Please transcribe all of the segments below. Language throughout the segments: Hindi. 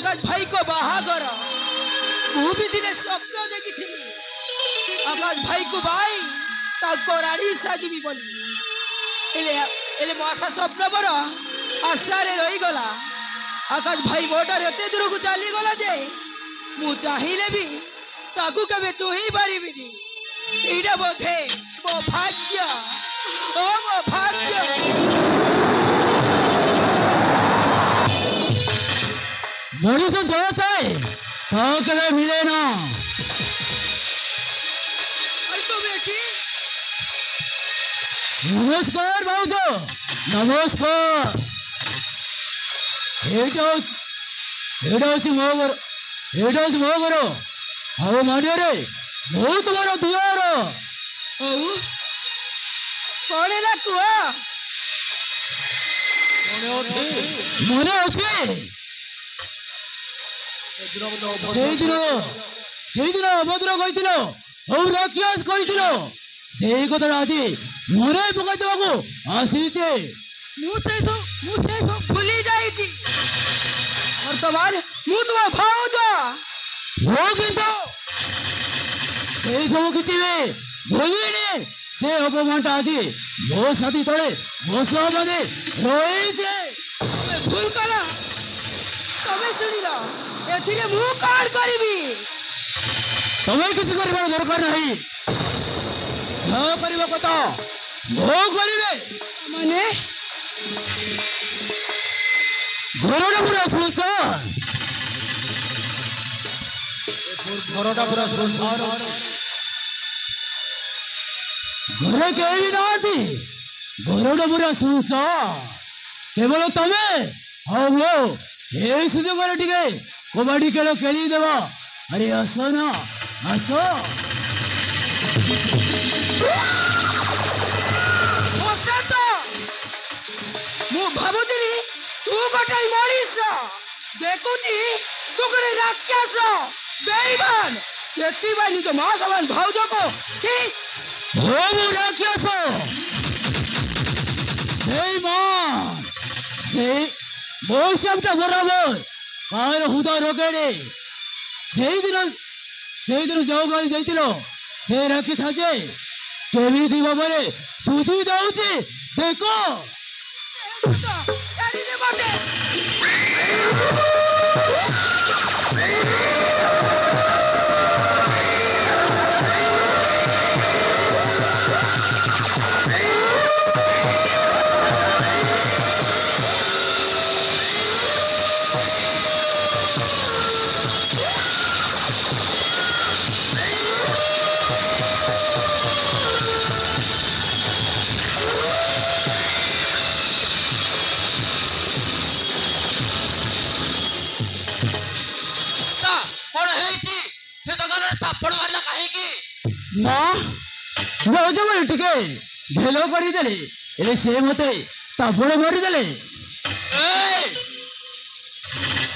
आकाश भाई को बाहागर भी दिने स्वप्न देखी आकाश भाई को भाई राणी साजिबी बोली एले आशा स्वप्न पर आशारे रहीगला आकाश भाई मोटार एत दूर को चलीगला जे मु चाहिए भी ताकू केबे चुही पारिबिनी एटा बोधे मो भाग्य ओ मो भाग्य मनीष जय चाहे तो कभी मिले ना नमस्कार भाउजो नमस्कार मो घर आओ मानिया रे बहुत बड़ दुआर कौन है कुआ मन अच्छे से दिन अभद्र कही और राक्षस कही से कथा आज मन पकड़ देवाक आसीचे भूली जाई वर्तमान मु तुम भाउज हो किंतु से सब किसी भूलिनी से अपमानटा आज मो साथी तले मो सह माने रही भूल कला तमे सुनिल एथिरे मु काड करबी तमे किसी करबार दरकार नहीं जा करबा कथा मो करिवे माने घरटा पूरा सुनसान घरटा पूरा सुनसान घरे कहीं भी ना घरटा पूरा सुनसान केवल तमे हाँ मो ये सुजोग टिके कबाड़ी खेल खेली देव अरे आस ना आस भावुली तू गोटे मनीष देखुची तू गोटे राक्षस बेईमान से निज माँ समान भाउज को राक्षस बेईमान से मौसमटा बराबर कार हुदा रोकेड़े से दिन जो गाड़ी जाइतिलो से रखी था जे केमिति भाबरे सुजी दउची देखो टिके ढेलो करदे से मते तापड़ मारिदे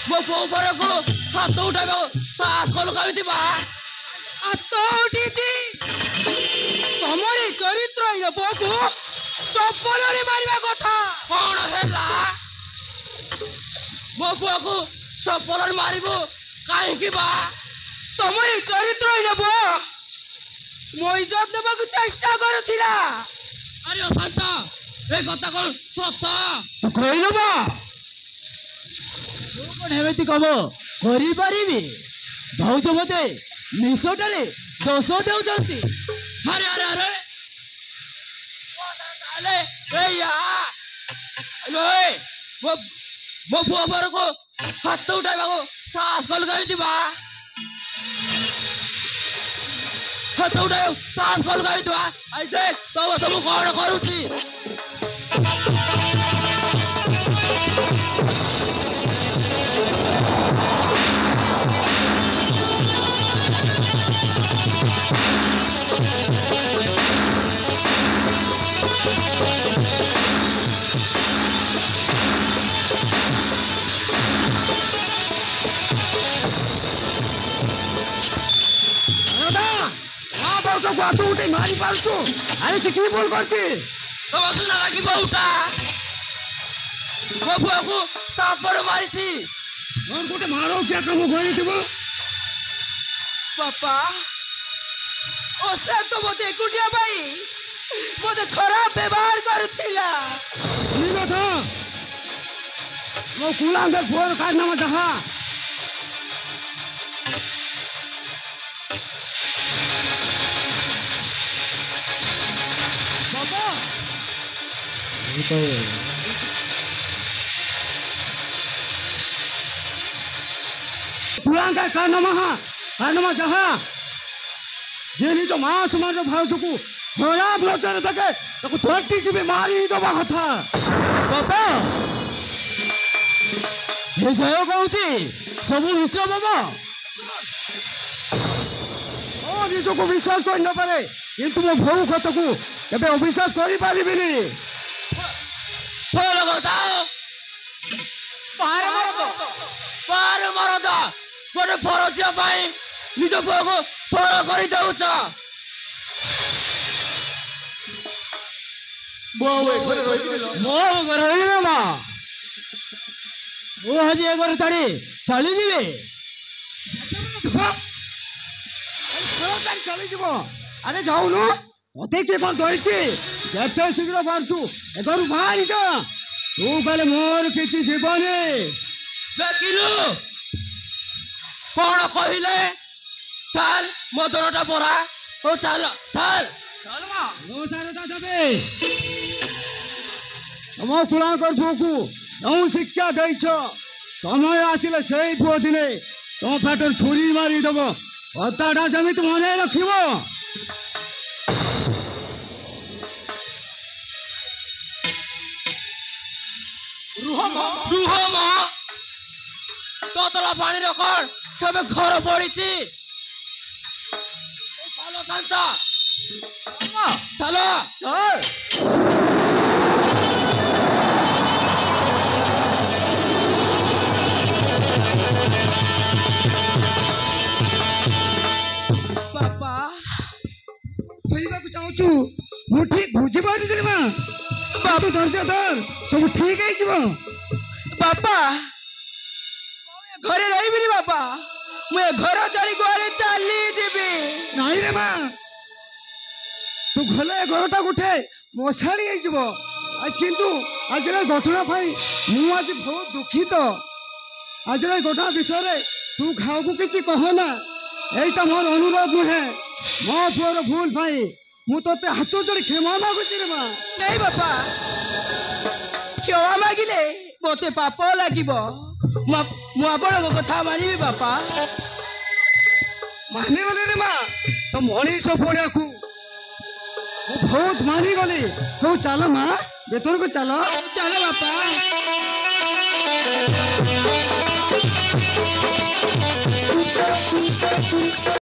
मो पोपर को हाथ उठाब साहस कल हाथ उठी तमरी चरित्र पुओ चप्पल मारिबा कथा कौन है मो पुओ को चप्पल मारिबो कहीं तमरी चरित्र पुओ मो इज्जत देवाक चेष्टा करुथिला अरे अशांत ए कथा कौन सत कहलु बा हेमेति कम करि पारिबी भाउज मते निशोटारे दोष देउचंती अरे अरे अरे ताले ए या हेलो ए मो पुओ को हाथ उठाइबाको साहस कल गरिदिबा हाथ उठायो साहस कल गरिदिबा आई देख तब सब कौन करूची हाथ उठे मारी पार्छु अरे से की बोल करछि तो सुना लागी बहुटा बाबू को तापड़ मारिछि और गोटे मारो क्या काम कर बापा ओसा तो मत एकुटिया भाई मत खराब व्यवहार करुथिला ठीक था वो कुलांगर फोन करना मत हा बाबा कुलांगर करना जहा जे निज माँ समान भाज को खराब नजर देखे धरती जी मारी दबा कथा बाबा हे जय कहूँ सब मिश्र बाबा निज को विश्वास कर न पारे किंतु मो भौ कथ को केबे अविश्वास करि पारिबिनी बोल बताओ पार मरद गोटे फरजिया पाई निज पुआ को फर कर दउछ मो घर रही माँ वो आज ए घर छाड़ी चली जीवे चली जीव अरे जाऊनु मत किए कौन धरी जिते शीघ्र बाहरछु ए घर बाहरी जा तू कहले मोर किसी जीवनी बेकिलु कौन कहले चल मदनटा परा ओ चल चल चल मां नो सारदा जाबे तुम कुलांकर पुओकु जो शिक्षा देछ समय आसिले से पुओ दिने तुम पेटर छुरी मारी दब कथाटा जमित मन रखिब रुह मां तोतला पानी रखण तबे घर पड़ी चलो कांता चलो चल बाबा कहवाक चाहूँ मु ठीक बुझी पारी माँ बाबू धैर्य धर सब ठीक है बापा घरे रही बापा मुझे घर चली गुआरे चली जीवी नहीं रे माँ तू गले घरटा गोटे मशाड़ी किंतु आज घटना मु आज बहुत दुखित आज घटना विषय तू खाओ को किसी कहना यही मोर अनुरोध नुहे मो पुअर भूल पाई मु ते हाथ जोड़ी क्षमा मागुची रे माँ नहीं बापा क्षमा मागिले मते पाप लागिब मु आपण कथा मानिबी बापा मानी गली रे माँ तो मनीष पड़ा को बहुत मानी गली तो चल माँ बेतर को चलो चलो बापा